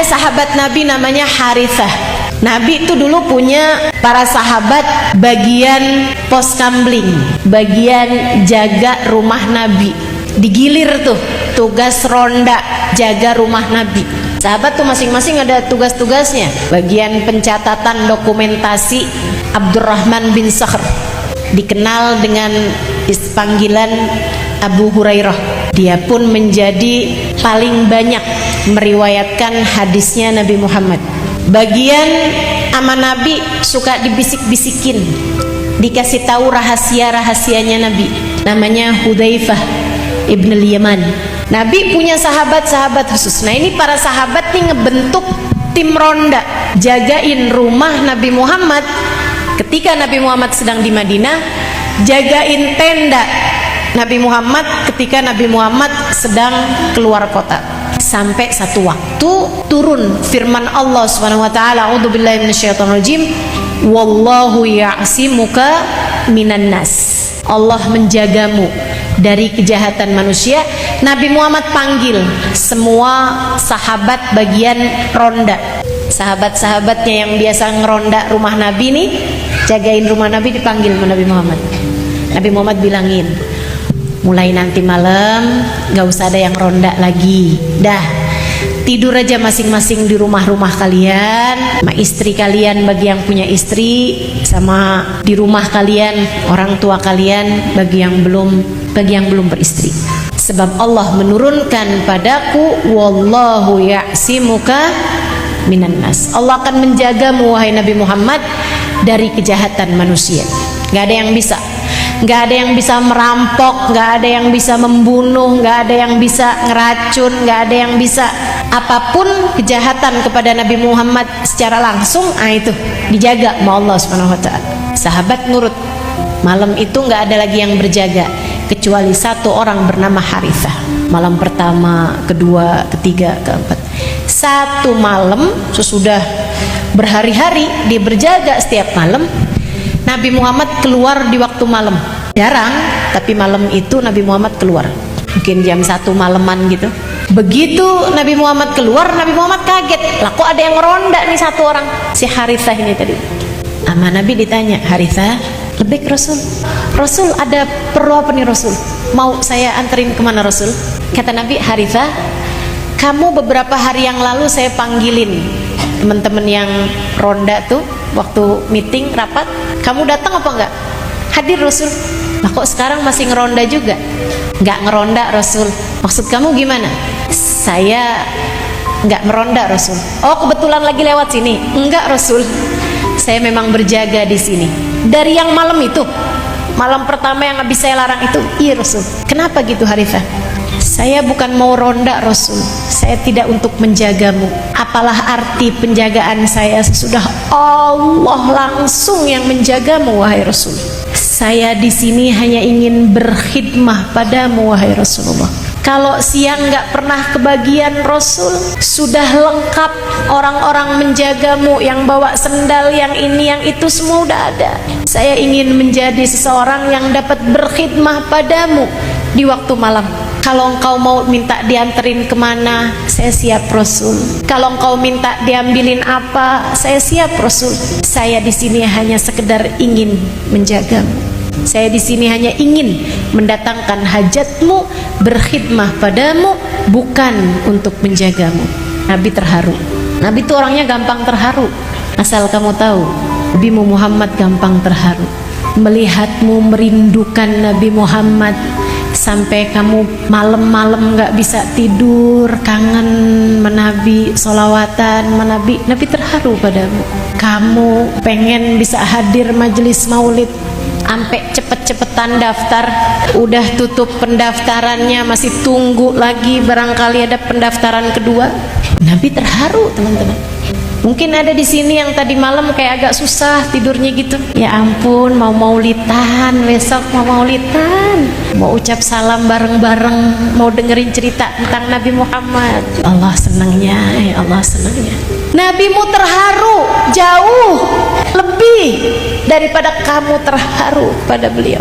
Ada sahabat Nabi namanya Harithah. Nabi itu dulu punya para sahabat bagian pos kamling, bagian jaga rumah Nabi. Digilir tuh tugas ronda jaga rumah Nabi. Sahabat tuh masing-masing ada tugas-tugasnya. Bagian pencatatan dokumentasi Abdurrahman bin Sakhr, dikenal dengan panggilan Abu Hurairah. Dia pun menjadi paling banyak meriwayatkan hadisnya Nabi Muhammad. Bagian ama Nabi suka dibisik-bisikin, dikasih tahu rahasia-rahasianya Nabi. Namanya Hudzaifah ibn al-Yaman. Nabi punya sahabat-sahabat khusus. Nah ini para sahabat nih ngebentuk tim ronda, jagain rumah Nabi Muhammad ketika Nabi Muhammad sedang di Madinah, jagain tenda Nabi Muhammad ketika Nabi Muhammad sedang keluar kota. Sampai satu waktu turun firman Allah Subhanahu wa taala, a'udzubillahi minasyaitonirrajim, wallahu ya'simuka minan nas. Allah menjagamu dari kejahatan manusia. Nabi Muhammad panggil semua sahabat bagian ronda. Sahabat-sahabatnya yang biasa ngeronda rumah Nabi nih, jagain rumah Nabi, dipanggil sama Nabi Muhammad. Nabi Muhammad bilangin, mulai nanti malam gak usah ada yang ronda lagi, dah tidur aja masing-masing di rumah-rumah kalian, sama istri kalian bagi yang punya istri, sama di rumah kalian orang tua kalian bagi yang belum beristri. Sebab Allah menurunkan padaku, wallahu ya'simuka minan nas. Allah akan menjagamu wahai Nabi Muhammad dari kejahatan manusia. Gak ada yang bisa, gak ada yang bisa merampok, gak ada yang bisa membunuh, gak ada yang bisa ngeracun, gak ada yang bisa apapun kejahatan kepada Nabi Muhammad secara langsung. Itu dijaga sama Allah Subhanahu wa taala. Sahabat nurut. Malam itu gak ada lagi yang berjaga kecuali satu orang bernama Harithah. Malam pertama, kedua, ketiga, keempat. Satu malam sesudah berhari-hari dia berjaga setiap malam, Nabi Muhammad keluar di waktu malam. Jarang, tapi malam itu Nabi Muhammad keluar. Mungkin jam 1 malaman gitu. Begitu Nabi Muhammad keluar, Nabi Muhammad kaget. Lah kok ada yang ronda nih satu orang? Si Harithah ini tadi. Sama Nabi ditanya, Harithah, lebih Rasul. Rasul ada perlu apa nih Rasul? Mau saya anterin kemana Rasul? Kata Nabi, Harithah, kamu beberapa hari yang lalu saya panggilin teman-teman yang ronda tuh waktu meeting rapat, kamu datang apa enggak? Hadir Rasul. Nah kok sekarang masih ngeronda juga? Enggak ngeronda Rasul. Maksud kamu gimana? Saya enggak meronda Rasul. Oh kebetulan lagi lewat sini? Enggak Rasul. Saya memang berjaga di sini. Dari yang malam itu, malam pertama yang habis saya larang itu, iya Rasul. Kenapa gitu Harithah? Saya bukan mau ronda Rasul, saya tidak untuk menjagamu. Apalah arti penjagaan saya sesudah Allah langsung yang menjagamu wahai Rasul. Saya di sini hanya ingin berkhidmah padamu wahai Rasulullah. Kalau siang nggak pernah kebagian Rasul, sudah lengkap orang-orang menjagamu, yang bawa sendal, yang ini, yang itu semua udah ada. Saya ingin menjadi seseorang yang dapat berkhidmah padamu di waktu malam. Kalau engkau mau minta dianterin kemana, saya siap Rasul. Kalau engkau minta diambilin apa, saya siap Rasul. Saya di sini hanya sekedar ingin menjagamu. Saya di sini hanya ingin mendatangkan hajatmu, berkhidmah padamu, bukan untuk menjagamu. Nabi terharu. Nabi itu orangnya gampang terharu. Asal kamu tahu, Nabi Muhammad gampang terharu. Melihatmu merindukan Nabi Muhammad, sampai kamu malam-malam gak bisa tidur, kangen menabi, solawatan menabi. Nabi terharu padamu. Kamu pengen bisa hadir majelis maulid, sampai cepet-cepetan daftar, udah tutup pendaftarannya, masih tunggu lagi barangkali ada pendaftaran kedua. Nabi terharu teman-teman. Mungkin ada di sini yang tadi malam kayak agak susah tidurnya gitu. Ya ampun, mau maulidan besok, mau maulidan, mau ucap salam bareng-bareng, mau dengerin cerita tentang Nabi Muhammad. Allah senangnya, ya Allah senangnya. Nabimu terharu jauh lebih daripada kamu terharu pada beliau.